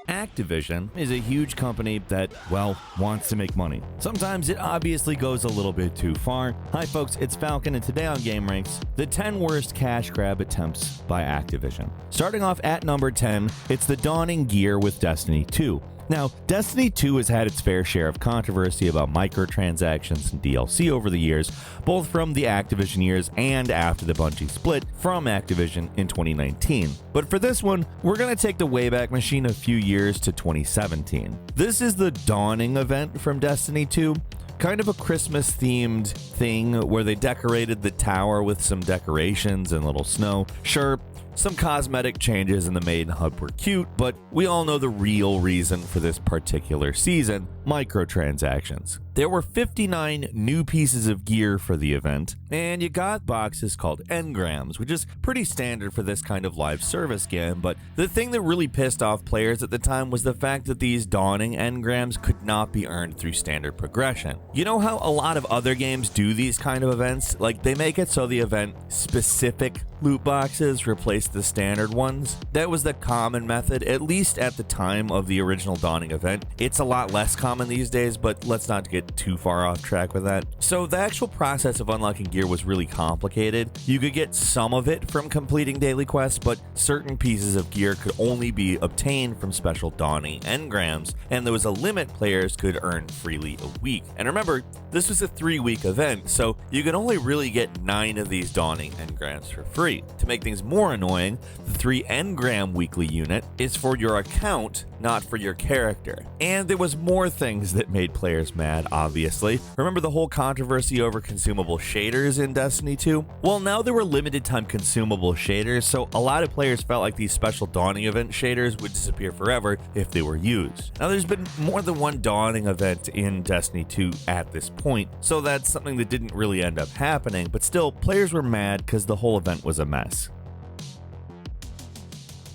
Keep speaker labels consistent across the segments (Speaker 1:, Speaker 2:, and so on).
Speaker 1: Activision is a huge company that, well, wants to make money. Sometimes it obviously goes a little bit too far. Hi folks, it's Falcon, and today on gameranx, the 10 worst cash grab attempts by Activision. Starting off at number 10, it's the dawning gear with Destiny 2. Now, Destiny 2 has had its fair share of controversy about microtransactions and DLC over the years, both from the Activision years and after the Bungie split from Activision in 2019. But for this one, we're going to take the Wayback Machine a few years to 2017. This is the Dawning event from Destiny 2. Kind of a Christmas-themed thing where they decorated the tower with some decorations and little snow. Sure, some cosmetic changes in the main hub were cute, but we all know the real reason for this particular season: microtransactions. There were 59 new pieces of gear for the event, and you got boxes called engrams, which is pretty standard for this kind of live service game, but the thing that really pissed off players at the time was the fact that these dawning engrams could not be earned through standard progression. You know how a lot of other games do these kind of events? Like, they make it so the event-specific loot boxes replace the standard ones. That was the common method, at least at the time of the original Dawning event. It's a lot less common these days, but let's not get too far off track with that. So the actual process of unlocking gear was really complicated. You could get some of it from completing daily quests, but certain pieces of gear could only be obtained from special Dawning engrams, and there was a limit players could earn freely a week. And remember, this was a 3-week event, so you could only really get 9 of these Dawning engrams for free. To make things more annoying, the 3 engram weekly unit is for your account, not for your character. And there was more things that made players mad, obviously. Remember the whole controversy over consumable shaders in Destiny 2? Well, now there were limited time consumable shaders, so a lot of players felt like these special Dawning event shaders would disappear forever if they were used. Now, there's been more than one Dawning event in Destiny 2 at this point, so that's something that didn't really end up happening, but still, players were mad because the whole event was a mess.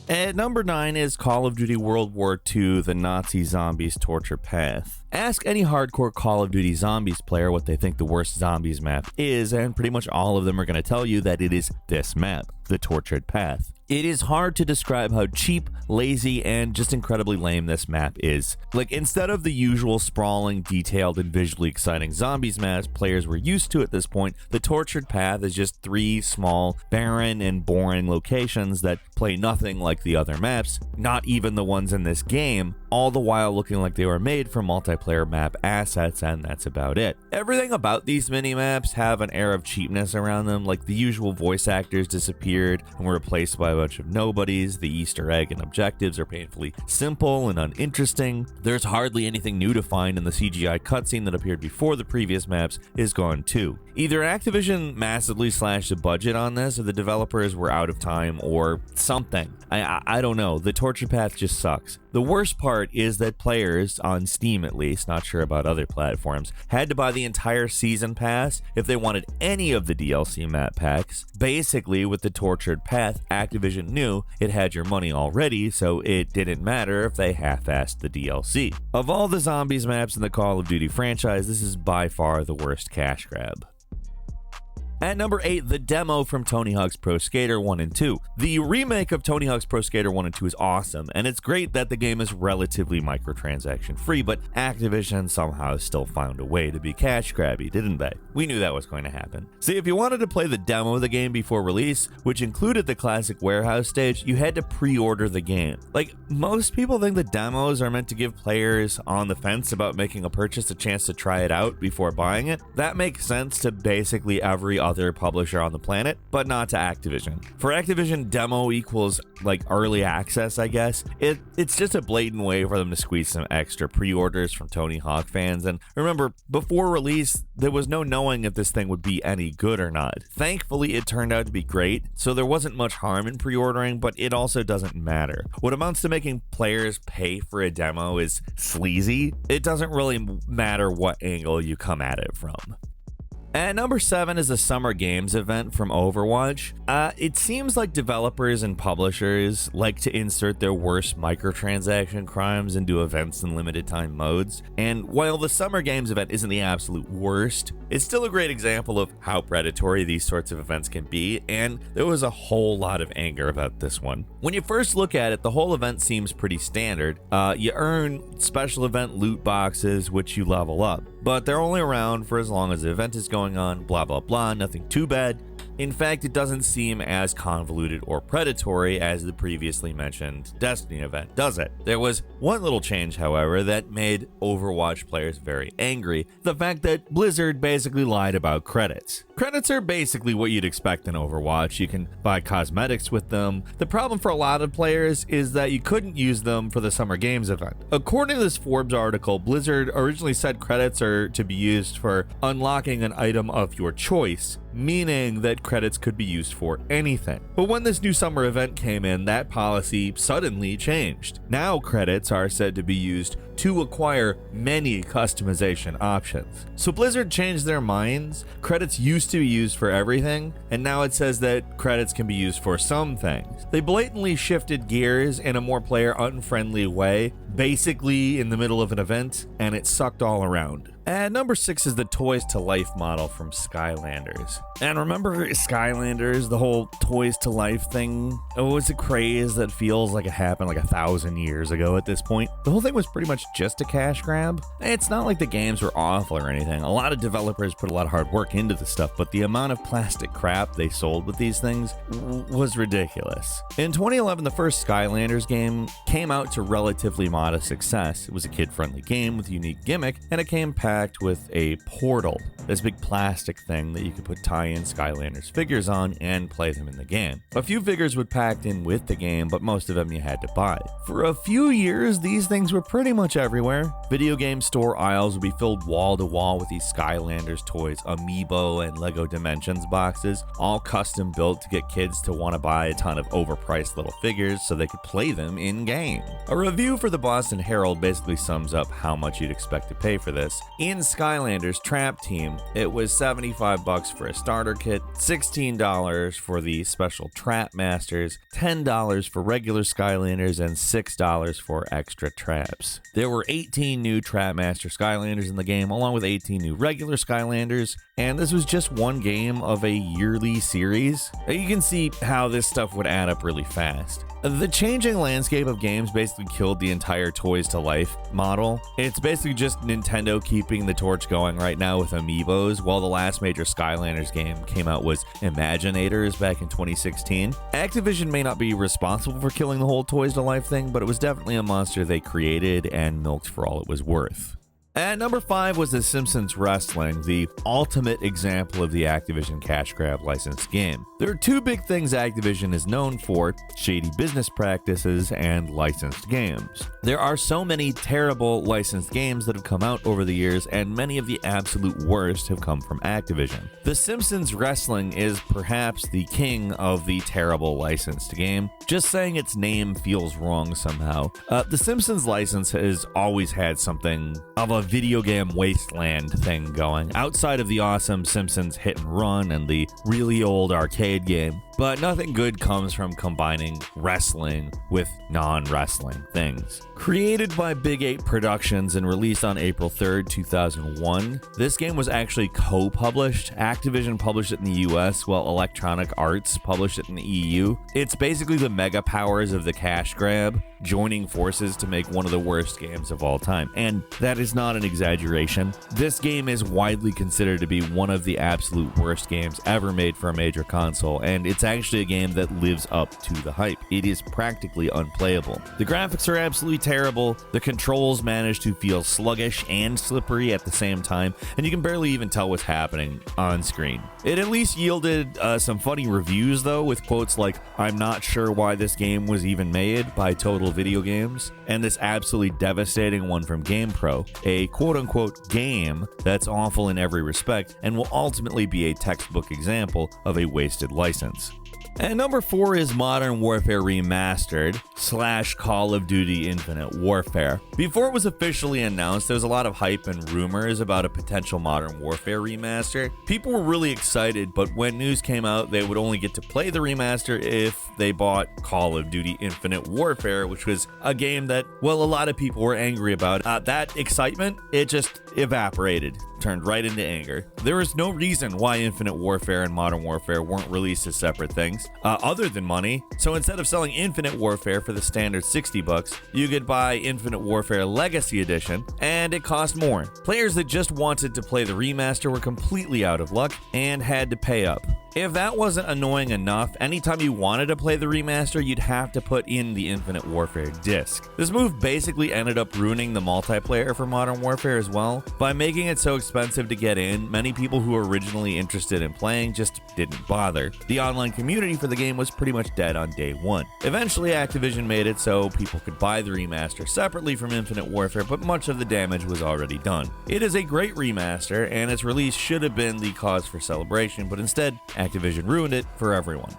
Speaker 1: At number 9 is Call of Duty World War II: The Nazi Zombies Torture Path. Ask any hardcore Call of Duty Zombies player what they think the worst zombies map is, and pretty much all of them are going to tell you that it is this map, the Tortured Path. It is hard to describe how cheap, lazy, and just incredibly lame this map is. Like, instead of the usual sprawling, detailed, and visually exciting zombies maps players were used to at this point, the Tortured Path is just 3 small, barren, and boring locations that play nothing like the other maps, not even the ones in this game, all the while looking like they were made from multiplayer map assets, and that's about it. Everything about these mini-maps have an air of cheapness around them, like the usual voice actors disappeared and were replaced by a bunch of nobodies, the Easter egg and objectives are painfully simple and uninteresting, there's hardly anything new to find, and the CGI cutscene that appeared before the previous maps is gone too. Either Activision massively slashed the budget on this, or the developers were out of time, or something. I don't know. The Torture Path just sucks. The worst part is that players, on Steam at least, not sure about other platforms, had to buy the entire season pass if they wanted any of the DLC map packs. Basically, with the Tortured Path, Activision knew it had your money already, so it didn't matter if they half-assed the DLC. Of all the zombies maps in the Call of Duty franchise, this is by far the worst cash grab. At number 8, the demo from Tony Hawk's Pro Skater 1 and 2. The remake of Tony Hawk's Pro Skater 1 and 2 is awesome, and it's great that the game is relatively microtransaction free, but Activision somehow still found a way to be cash grabby, didn't they? We knew that was going to happen. See, if you wanted to play the demo of the game before release, which included the classic warehouse stage, you had to pre-order the game. Like, most people think the demos are meant to give players on the fence about making a purchase a chance to try it out before buying it. That makes sense to basically every other publisher on the planet, but not to Activision. For Activision, demo equals like early access, I guess. It's just a blatant way for them to squeeze some extra pre-orders from Tony Hawk fans. And remember, before release, there was no knowing if this thing would be any good or not. Thankfully, it turned out to be great, so there wasn't much harm in pre-ordering, but it also doesn't matter. What amounts to making players pay for a demo is sleazy. It doesn't really matter what angle you come at it from. At number 7 is the Summer Games event from Overwatch. It seems like developers and publishers like to insert their worst microtransaction crimes into events in limited time modes. And while the Summer Games event isn't the absolute worst, it's still a great example of how predatory these sorts of events can be, and there was a whole lot of anger about this one. When you first look at it, the whole event seems pretty standard. You earn special event loot boxes, which you level up, but they're only around for as long as the event is going on, blah blah blah, nothing too bad. In fact, it doesn't seem as convoluted or predatory as the previously mentioned Destiny event, does it? There was one little change, however, that made Overwatch players very angry: the fact that Blizzard basically lied about credits. Credits are basically what you'd expect in Overwatch. You can buy cosmetics with them. The problem for a lot of players is that you couldn't use them for the Summer Games event. According to this Forbes article, Blizzard originally said credits are to be used for unlocking an item of your choice, meaning that credits could be used for anything. But when this new summer event came in, that policy suddenly changed. Now credits are said to be used to acquire many customization options. So Blizzard changed their minds. Credits used to be used for everything, and now it says that credits can be used for some things. They blatantly shifted gears in a more player-unfriendly way, basically in the middle of an event, and it sucked all around. At number 6 is the Toys to Life model from Skylanders. And remember Skylanders, the whole Toys to Life thing? It was a craze that feels like it happened like 1,000 years ago at this point. The whole thing was pretty much just a cash grab. It's not like the games were awful or anything. A lot of developers put a lot of hard work into the stuff, but the amount of plastic crap they sold with these things was ridiculous. In 2011, the first Skylanders game came out to relatively modest success. It was a kid-friendly game with a unique gimmick, and it came packed with a portal, this big plastic thing that you could put tie-in Skylanders figures on and play them in the game. A few figures were packed in with the game, but most of them you had to buy. For a few years, these things were pretty much everywhere. Video game store aisles would be filled wall to wall with these Skylanders toys, Amiibo and Lego Dimensions boxes, all custom built to get kids to want to buy a ton of overpriced little figures so they could play them in-game. A review for the Boston Herald basically sums up how much you'd expect to pay for this. In Skylanders Trap Team, it was $75 for a starter kit, $16 for the special Trap Masters, $10 for regular Skylanders, and $6 for extra traps. There were 18 new Trap Master Skylanders in the game, along with 18 new regular Skylanders, and this was just one game of a yearly series. You can see how this stuff would add up really fast. The changing landscape of games basically killed the entire Toys to Life model. It's basically just Nintendo keeping the torch going right now with Amiibos, while the last major Skylanders game came out was Imaginators back in 2016. Activision may not be responsible for killing the whole Toys to Life thing, but it was definitely a monster they created and milked for all it was worth. At number 5 was the Simpsons Wrestling, the ultimate example of the Activision cash grab licensed game. There are two big things Activision is known for: shady business practices and licensed games. There are so many terrible licensed games that have come out over the years, and many of the absolute worst have come from Activision. The Simpsons Wrestling is perhaps the king of the terrible licensed game. Just saying its name feels wrong somehow. The Simpsons license has always had something of a video game wasteland thing going, outside of the awesome Simpsons Hit and Run and the really old arcade game. But nothing good comes from combining wrestling with non-wrestling things. Created by Big 8 Productions and released on April 3rd, 2001, this game was actually co-published. Activision published it in the US, while Electronic Arts published it in the EU. It's basically the mega powers of the cash grab joining forces to make one of the worst games of all time. And that is not an exaggeration. This game is widely considered to be one of the absolute worst games ever made for a major console, and it's actually a game that lives up to the hype. It is practically unplayable. The graphics are absolutely terrible. The controls manage to feel sluggish and slippery at the same time, and you can barely even tell what's happening on screen. It at least yielded some funny reviews though, with quotes like, "I'm not sure why this game was even made" by Total Video Games, and this absolutely devastating one from GamePro, a quote-unquote game that's awful in every respect and will ultimately be a textbook example of a wasted license. And number 4 is Modern Warfare Remastered / Call of Duty Infinite Warfare. Before it was officially announced, there was a lot of hype and rumors about a potential Modern Warfare remaster. People were really excited, but when news came out, they would only get to play the remaster if they bought Call of Duty Infinite Warfare, which was a game that, well, a lot of people were angry about. That excitement, it just evaporated, turned right into anger. There was no reason why Infinite Warfare and Modern Warfare weren't released as separate things, other than money. So instead of selling Infinite Warfare for the standard $60, you could buy Infinite Warfare Legacy Edition, and it cost more. Players that just wanted to play the remaster were completely out of luck and had to pay up. If that wasn't annoying enough, anytime you wanted to play the remaster, you'd have to put in the Infinite Warfare disc. This move basically ended up ruining the multiplayer for Modern Warfare as well. By making it so expensive to get in, many people who were originally interested in playing just didn't bother. The online community for the game was pretty much dead on day one. Eventually, Activision made it so people could buy the remaster separately from Infinite Warfare, but much of the damage was already done. It is a great remaster, and its release should have been the cause for celebration, but instead, Activision ruined it for everyone.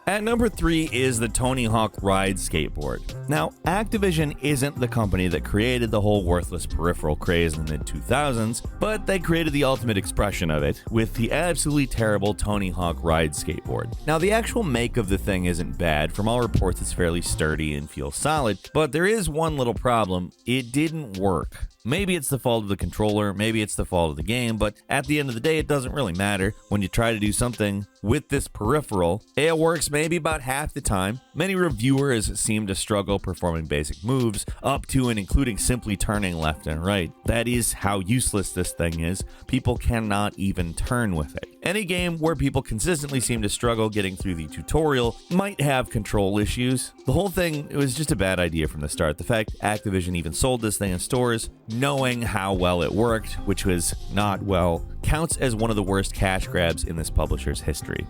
Speaker 1: At number 3 is the Tony Hawk Ride Skateboard. Now, Activision isn't the company that created the whole worthless peripheral craze in the mid-2000s, but they created the ultimate expression of it with the absolutely terrible Tony Hawk Ride Skateboard. Now, the actual make of the thing isn't bad. From all reports, it's fairly sturdy and feels solid, but there is one little problem. It didn't work. Maybe it's the fault of the controller, maybe it's the fault of the game, but at the end of the day, it doesn't really matter. When you try to do something with this peripheral, it works maybe about half the time. Many reviewers seem to struggle performing basic moves, up to and including simply turning left and right. That is how useless this thing is. People cannot even turn with it. Any game where people consistently seem to struggle getting through the tutorial might have control issues. The whole thing, it was just a bad idea from the start. The fact Activision even sold this thing in stores, knowing how well it worked, which was not well, counts as one of the worst cash grabs in this publisher's history.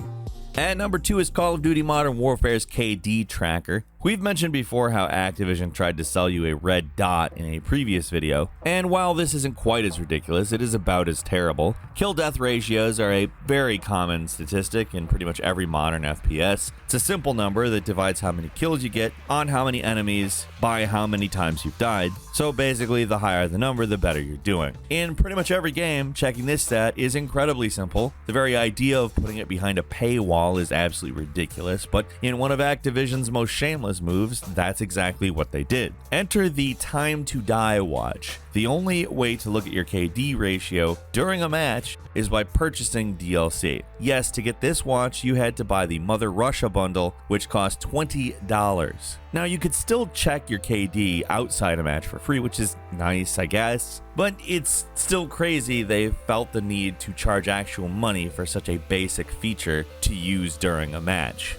Speaker 1: At number 2 is Call of Duty Modern Warfare's KD tracker. We've mentioned before how Activision tried to sell you a red dot in a previous video, and while this isn't quite as ridiculous, it is about as terrible. Kill-death ratios are a very common statistic in pretty much every modern FPS. It's a simple number that divides how many kills you get on how many enemies by how many times you've died. So basically, the higher the number, the better you're doing. In pretty much every game, checking this stat is incredibly simple. The very idea of putting it behind a paywall is absolutely ridiculous, but in one of Activision's most shameless moves, that's exactly what they did. Enter the time to die watch. The only way to look at your KD ratio during a match is by purchasing DLC. Yes, to get this watch, you had to buy the Mother Russia bundle, which cost $20. Now, you could still check your KD outside a match for free, which is nice, I guess, but it's still crazy they felt the need to charge actual money for such a basic feature to use during a match.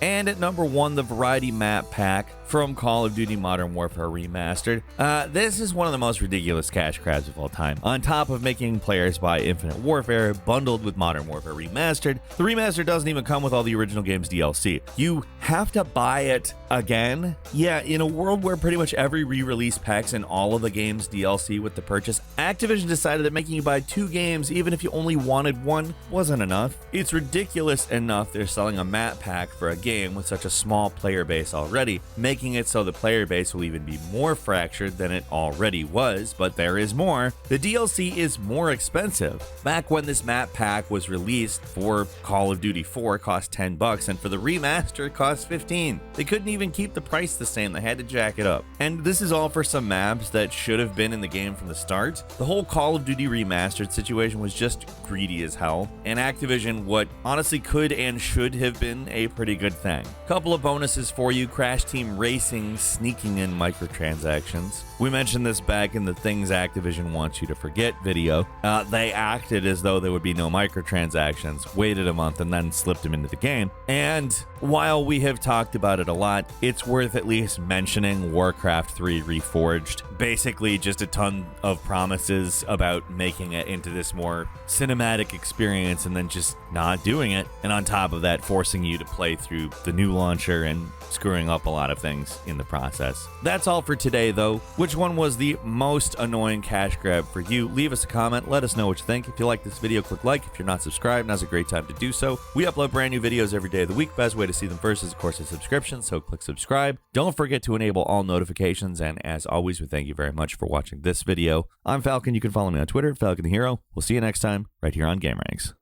Speaker 1: And at number 1, the Variety Map Pack from Call of Duty Modern Warfare Remastered. This is one of the most ridiculous cash grabs of all time. On top of making players buy Infinite Warfare bundled with Modern Warfare Remastered, the remaster doesn't even come with all the original game's DLC. You have to buy it again? Yeah, in a world where pretty much every re-release packs in all of the game's DLC with the purchase, Activision decided that making you buy 2 games, even if you only wanted one, wasn't enough. It's ridiculous enough they're selling a map pack for a game with such a small player base already, making it so the player base will even be more fractured than it already was, but there is more. The DLC is more expensive. Back when this map pack was released for Call of Duty 4, it cost $10, and for the remaster, it cost $15. They couldn't even keep the price the same, they had to jack it up. And this is all for some maps that should have been in the game from the start. The whole Call of Duty Remastered situation was just greedy as hell, and Activision what honestly could and should have been a pretty good thing. Couple of bonuses for you: Crash Team Racing sneaking in microtransactions. We mentioned this back in the Things Activision Wants You to Forget video. They acted as though there would be no microtransactions, waited a month, and then slipped them into the game. And while we have talked about it a lot, it's worth at least mentioning Warcraft 3 Reforged. Basically just a ton of promises about making it into this more cinematic experience and then just not doing it. And on top of that, forcing you to play through the new launcher and screwing up a lot of things. things in the process. That's all for today, though. Which one was the most annoying cash grab for you? Leave us a comment. Let us know what you think. If you like this video, click like. If you're not subscribed, now's a great time to do so. We upload brand new videos every day of the week. Best way to see them first is, of course, a subscription, so click subscribe. Don't forget to enable all notifications, and as always, we thank you very much for watching this video. I'm Falcon. You can follow me on Twitter, Falcon the Hero. We'll see you next time, right here on gameranx.